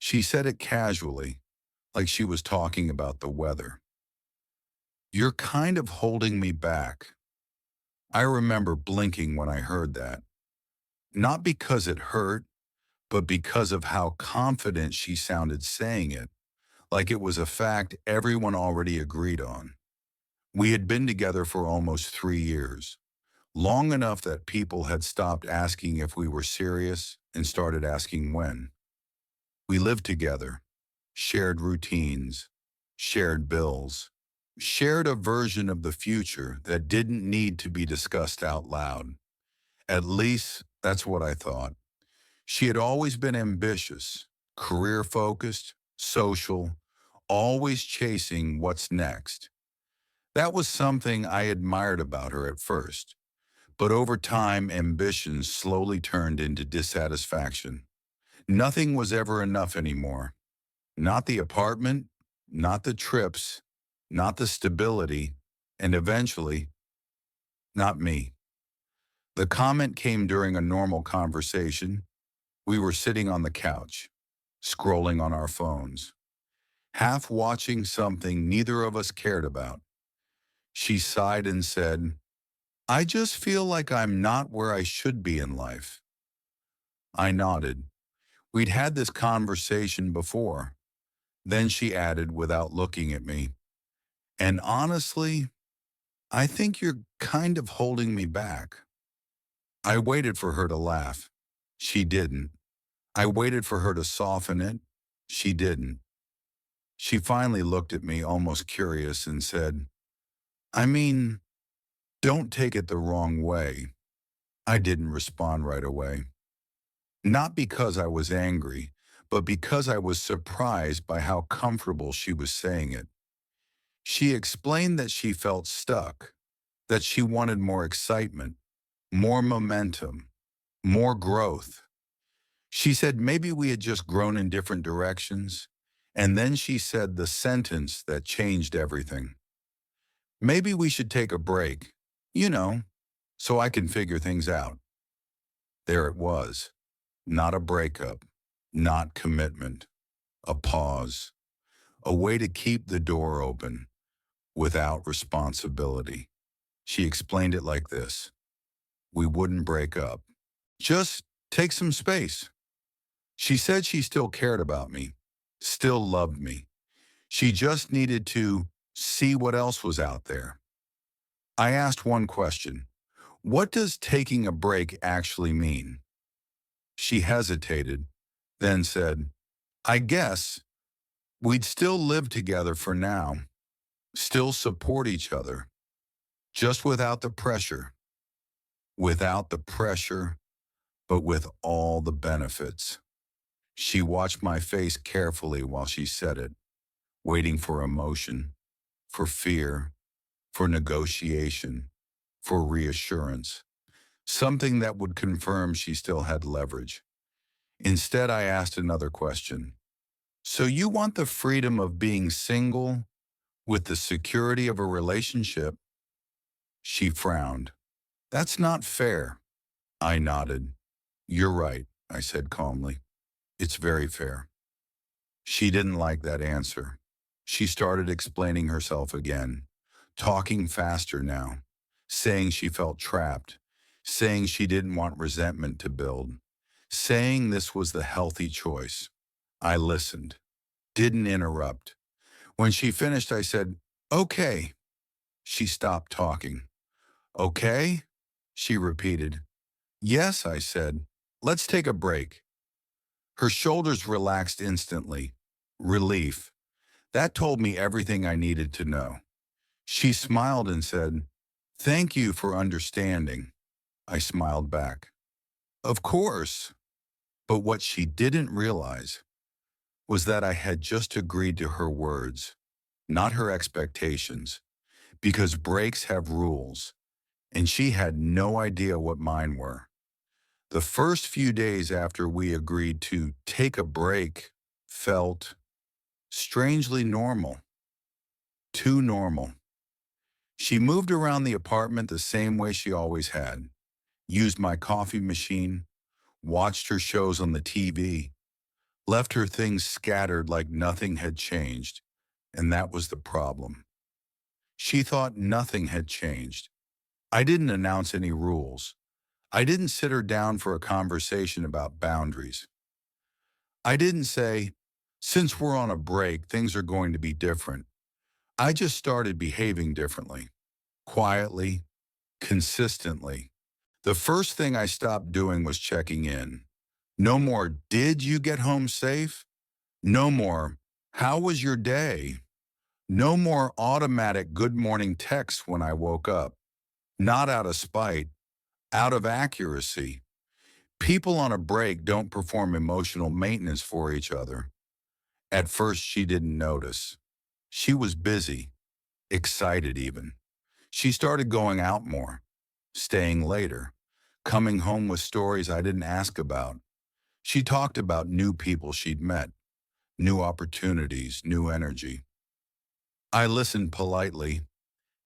She said it casually, like she was talking about the weather. "You're kind of holding me back." I remember blinking when I heard that, not because it hurt, but because of how confident she sounded saying it, like it was a fact everyone already agreed on. We had been together for almost 3 years, long enough that people had stopped asking if we were serious and started asking when. We lived together, shared routines, shared bills, shared a version of the future that didn't need to be discussed out loud. At least, that's what I thought. She had always been ambitious, career-focused, social, always chasing what's next. That was something I admired about her at first, but over time, ambition slowly turned into dissatisfaction. Nothing was ever enough anymore. Not the apartment, not the trips, not the stability, and eventually, not me. The comment came during a normal conversation. We were sitting on the couch, scrolling on our phones, half watching something neither of us cared about. She sighed and said, "I just feel like I'm not where I should be in life." I nodded. We'd had this conversation before. Then she added without looking at me, "And honestly, I think you're kind of holding me back." I waited for her to laugh. She didn't. I waited for her to soften it. She didn't. She finally looked at me, almost curious, and said, "I mean, don't take it the wrong way." I didn't respond right away. Not because I was angry, but because I was surprised by how comfortable she was saying it. She explained that she felt stuck, that she wanted more excitement, more momentum, more growth. She said maybe we had just grown in different directions. And then she said the sentence that changed everything. "Maybe we should take a break, you know, so I can figure things out." There it was. Not a breakup, not commitment, a pause, a way to keep the door open without responsibility. She explained it like this: we wouldn't break up. Just take some space. She said she still cared about me, still loved me. She just needed to see what else was out there. I asked one question: what does taking a break actually mean? She hesitated, then said, "I guess we'd still live together for now, still support each other, just without the pressure. Without the pressure, but with all the benefits." She watched my face carefully while she said it, waiting for emotion, for fear, for negotiation, for reassurance, something that would confirm she still had leverage. Instead, I asked another question. "So you want the freedom of being single with the security of a relationship?" She frowned. "That's not fair." I nodded. "You're right," I said calmly. "It's very fair." She didn't like that answer. She started explaining herself again, talking faster now, saying she felt trapped, saying she didn't want resentment to build, saying this was the healthy choice. I listened, didn't interrupt. When she finished, I said, "Okay." She stopped talking. "Okay?" she repeated. "Yes," I said. "Let's take a break." Her shoulders relaxed instantly. Relief. That told me everything I needed to know. She smiled and said, "Thank you for understanding." I smiled back. "Of course." But what she didn't realize was that I had just agreed to her words, not her expectations, because breaks have rules, and she had no idea what mine were. The first few days after we agreed to take a break felt strangely normal, too normal. She moved around the apartment the same way she always had, used my coffee machine, watched her shows on the TV, left her things scattered like nothing had changed, and that was the problem. She thought nothing had changed. I didn't announce any rules. I didn't sit her down for a conversation about boundaries. I didn't say, since we're on a break, things are going to be different. I just started behaving differently, quietly, consistently. The first thing I stopped doing was checking in. No more, did you get home safe? No more, how was your day? No more automatic good morning texts when I woke up. Not out of spite, out of accuracy. People on a break don't perform emotional maintenance for each other. At first, she didn't notice. She was busy, excited even. She started going out more, staying later, coming home with stories I didn't ask about. She talked about new people she'd met, new opportunities, new energy. I listened politely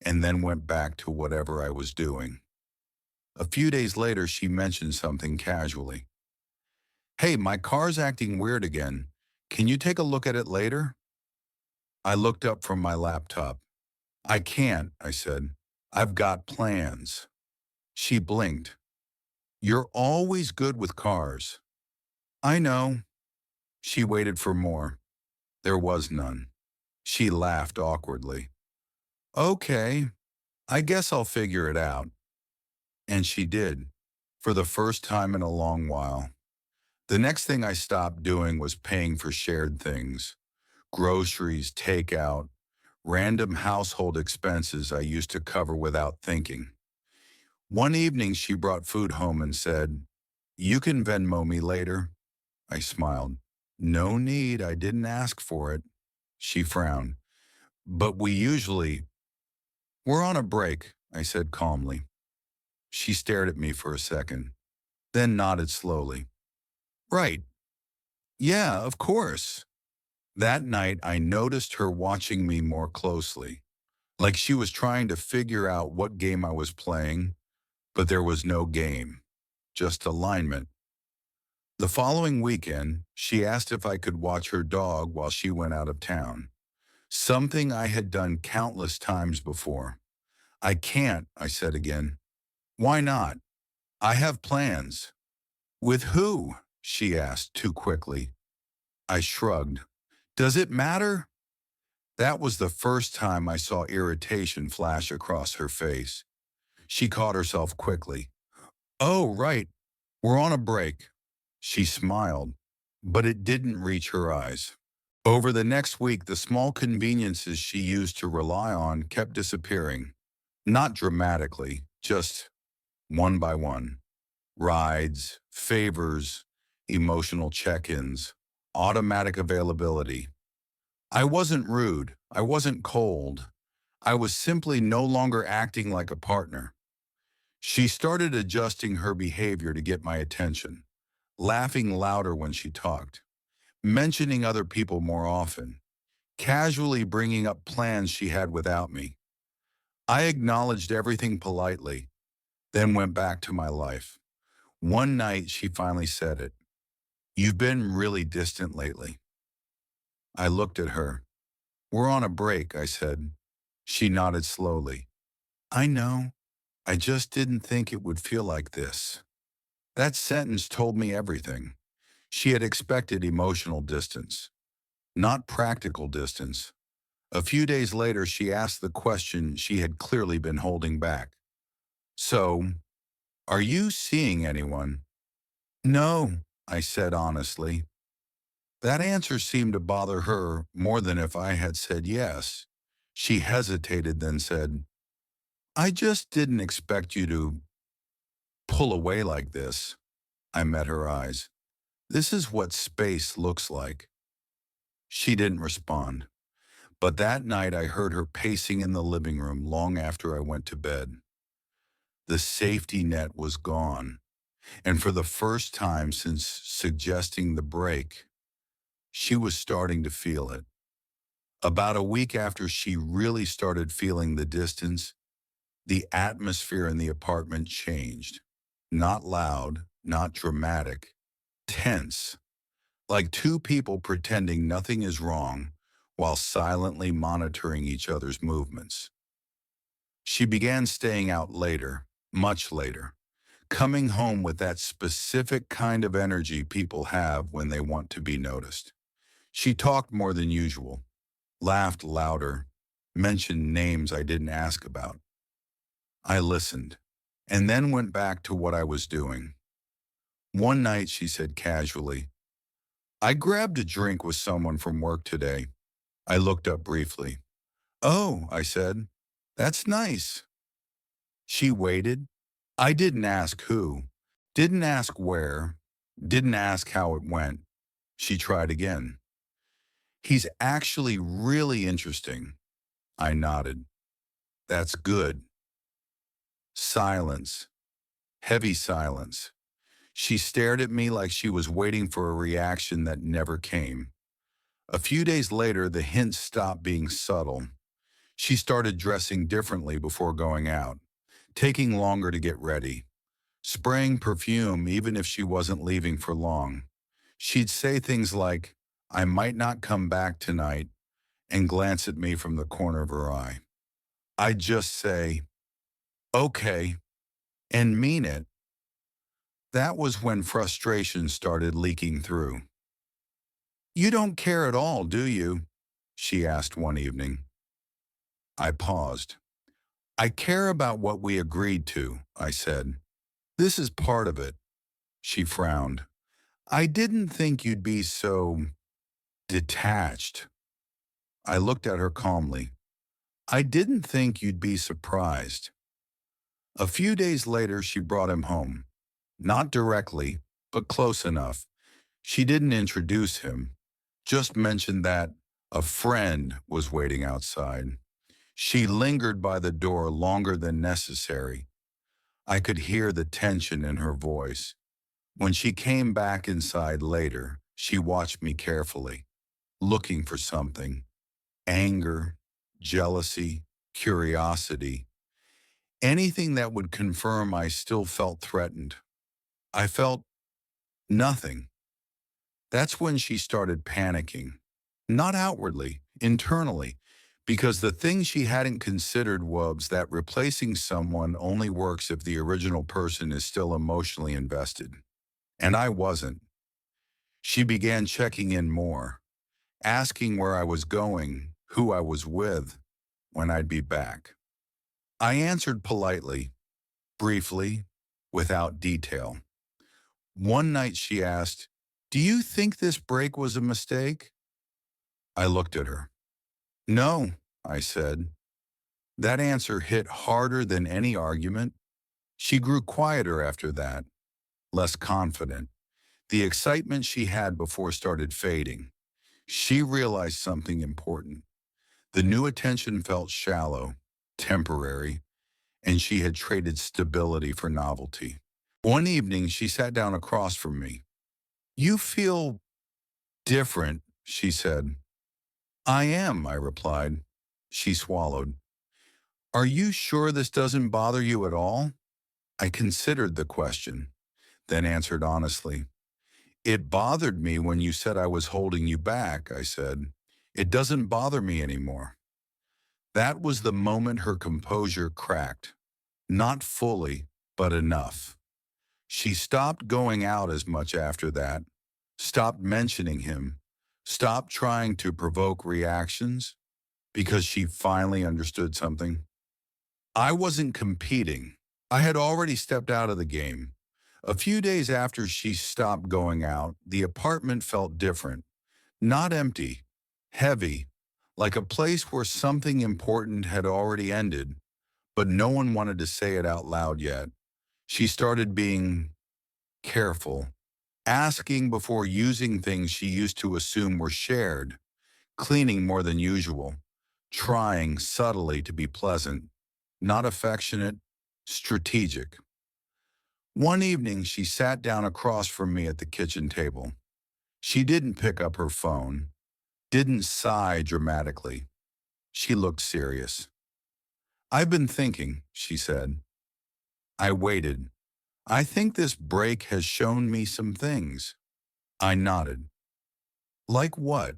and then went back to whatever I was doing. A few days later, she mentioned something casually. Hey, my car's acting weird again. Can you take a look at it later? I looked up from my laptop. I can't, I said. I've got plans. She blinked. You're always good with cars. I know. She waited for more. There was none. She laughed awkwardly. Okay, I guess I'll figure it out. And she did, for the first time in a long while. The next thing I stopped doing was paying for shared things, groceries, takeout, random household expenses I used to cover without thinking. One evening, she brought food home and said, you can Venmo me later. I smiled. No need, I didn't ask for it. She frowned. But we're on a break, I said calmly. She stared at me for a second, then nodded slowly. Right. Yeah, of course. That night, I noticed her watching me more closely, like she was trying to figure out what game I was playing, but there was no game, just alignment. The following weekend, she asked if I could watch her dog while she went out of town, something I had done countless times before. I can't, I said again. Why not? I have plans. With who? She asked too quickly. I shrugged. Does it matter? That was the first time I saw irritation flash across her face. She caught herself quickly. Oh, right. We're on a break. She smiled, but it didn't reach her eyes. Over the next week, the small conveniences she used to rely on kept disappearing. Not dramatically, just one by one. Rides, favors, emotional check-ins, automatic availability. I wasn't rude. I wasn't cold. I was simply no longer acting like a partner. She started adjusting her behavior to get my attention, laughing louder when she talked, mentioning other people more often, casually bringing up plans she had without me. I acknowledged everything politely, then went back to my life. One night, she finally said it. You've been really distant lately. I looked at her. We're on a break, I said. She nodded slowly. I know. I just didn't think it would feel like this. That sentence told me everything. She had expected emotional distance, not practical distance. A few days later, she asked the question she had clearly been holding back. So, are you seeing anyone? No, I said honestly. That answer seemed to bother her more than if I had said yes. She hesitated, then said, I just didn't expect you to pull away like this. I met her eyes. This is what space looks like. She didn't respond, but that night I heard her pacing in the living room long after I went to bed. The safety net was gone, and for the first time since suggesting the break, she was starting to feel it. About a week after she really started feeling the distance, the atmosphere in the apartment changed. Not loud, not dramatic, tense. like two people pretending nothing is wrong while silently monitoring each other's movements. She began staying out later, much later, coming home with that specific kind of energy people have when they want to be noticed. She talked more than usual, laughed louder, mentioned names I didn't ask about. I listened, and then went back to what I was doing. One night she said casually, "I grabbed a drink with someone from work today." I looked up briefly. "Oh," I said, "that's nice." She waited. I didn't ask who, didn't ask where, didn't ask how it went. She tried again. "He's actually really interesting." I nodded. "That's good." Silence. Heavy silence. She stared at me like she was waiting for a reaction that never came. A few days later, the hints stopped being subtle. She started dressing differently before going out, taking longer to get ready, spraying perfume even if she wasn't leaving for long. She'd say things like, "I might not come back tonight," and glance at me from the corner of her eye. I'd just say, "Okay," and mean it. That was when frustration started leaking through. "You don't care at all, do you?" she asked one evening. I paused. "I care about what we agreed to," I said. "This is part of it." She frowned. "I didn't think you'd be so detached." I looked at her calmly. "I didn't think you'd be surprised." A few days later, she brought him home. Not directly, but close enough. She didn't introduce him, just mentioned that a friend was waiting outside. She lingered by the door longer than necessary. I could hear the tension in her voice. When she came back inside later, she watched me carefully, looking for something: anger, jealousy, curiosity, anything that would confirm I still felt threatened. I felt nothing. That's when she started panicking. Not outwardly, internally, because the thing she hadn't considered was that replacing someone only works if the original person is still emotionally invested. And I wasn't. She began checking in more, asking where I was going, who I was with, when I'd be back. I answered politely, briefly, without detail. One night she asked, "Do you think this break was a mistake?" I looked at her. "No," I said. That answer hit harder than any argument. She grew quieter after that, less confident. The excitement she had before started fading. She realized something important. The new attention felt shallow, temporary, and she had traded stability for novelty. One evening, she sat down across from me. "You feel different," she said. "I am," I replied. She swallowed. "Are you sure this doesn't bother you at all?" I considered the question, then answered honestly. "It bothered me when you said I was holding you back," I said. "It doesn't bother me anymore." That was the moment her composure cracked. Not fully, but enough. She stopped going out as much after that, stopped mentioning him, stopped trying to provoke reactions, because she finally understood something. I wasn't competing. I had already stepped out of the game. A few days after she stopped going out, the apartment felt different. Not empty, heavy, like a place where something important had already ended, but no one wanted to say it out loud yet. She started being careful, asking before using things she used to assume were shared, cleaning more than usual, trying subtly to be pleasant, not affectionate, strategic. One evening, she sat down across from me at the kitchen table. She didn't pick up her phone, didn't sigh dramatically. She looked serious. "I've been thinking," she said. I waited. "I think this break has shown me some things." I nodded. Like what?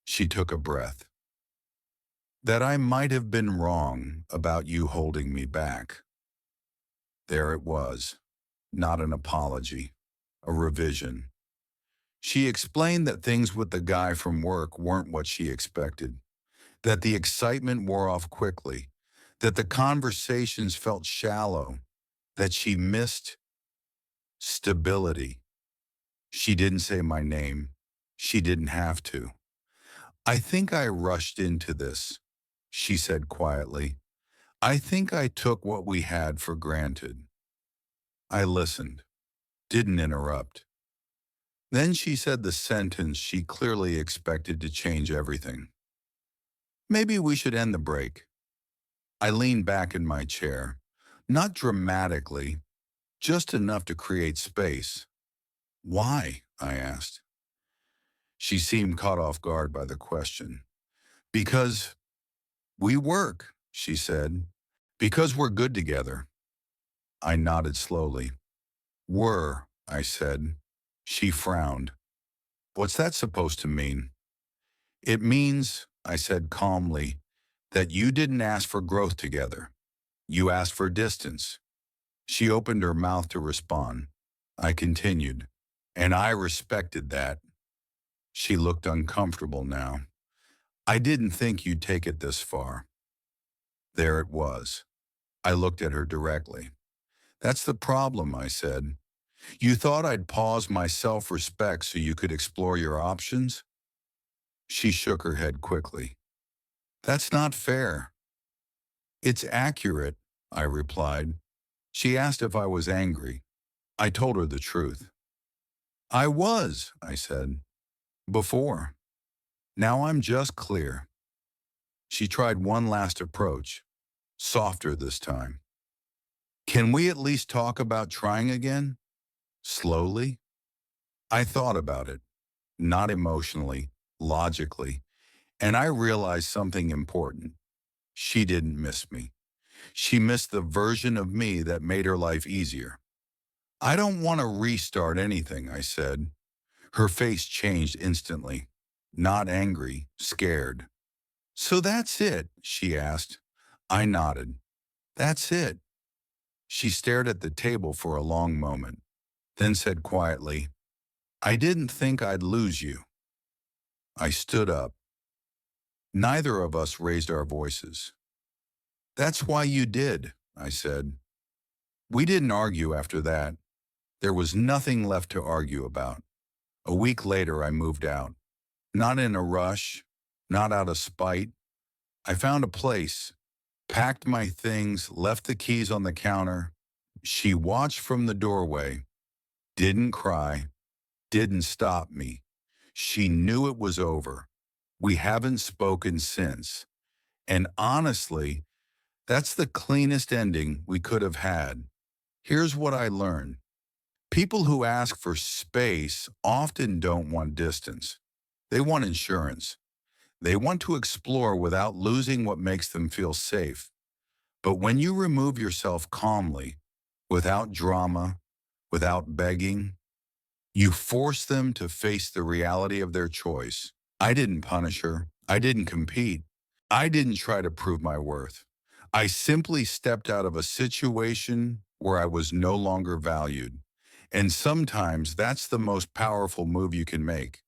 She took a breath. That I might have been wrong about you holding me back. There it was. Not an apology. A revision. She explained that things with the guy from work weren't what she expected, that the excitement wore off quickly, that the conversations felt shallow, that she missed stability. She didn't say my name. She didn't have to. I think I rushed into this, she said quietly. I think I took what we had for granted. I listened, didn't interrupt. Then she said the sentence she clearly expected to change everything. Maybe we should end the break. I leaned back in my chair, not dramatically, just enough to create space. Why? I asked. She seemed caught off guard by the question. Because we work, she said. Because we're good together. I nodded slowly. Were, I said. She frowned. What's that supposed to mean? It means, I said calmly, that you didn't ask for growth together. You asked for distance. She opened her mouth to respond. I continued. And I respected that. She looked uncomfortable now. I didn't think you'd take it this far. There it was. I looked at her directly. That's the problem, I said. You thought I'd pause my self-respect so you could explore your options? She shook her head quickly. That's not fair. It's accurate, I replied. She asked if I was angry. I told her the truth. I was, I said. Before. Now I'm just clear. She tried one last approach, softer this time. Can we at least talk about trying again? Slowly? I thought about it, not emotionally, logically, and I realized something important. She didn't miss me. She missed the version of me that made her life easier. I don't want to restart anything, I said. Her face changed instantly. Not angry, scared. So that's it, she asked. I nodded. That's it. She stared at the table for a long moment, then said quietly, I didn't think I'd lose you. I stood up. Neither of us raised our voices. That's why you did, I said. We didn't argue after that. There was nothing left to argue about. A week later, I moved out. Not in a rush, not out of spite. I found a place, packed my things, left the keys on the counter. She watched from the doorway, didn't cry, didn't stop me. She knew it was over. We haven't spoken since. And honestly, that's the cleanest ending we could have had. Here's what I learned. People who ask for space often don't want distance. They want insurance. They want to explore without losing what makes them feel safe. But when you remove yourself calmly, without drama, without begging, you force them to face the reality of their choice. I didn't punish her. I didn't compete. I didn't try to prove my worth. I simply stepped out of a situation where I was no longer valued. And sometimes that's the most powerful move you can make.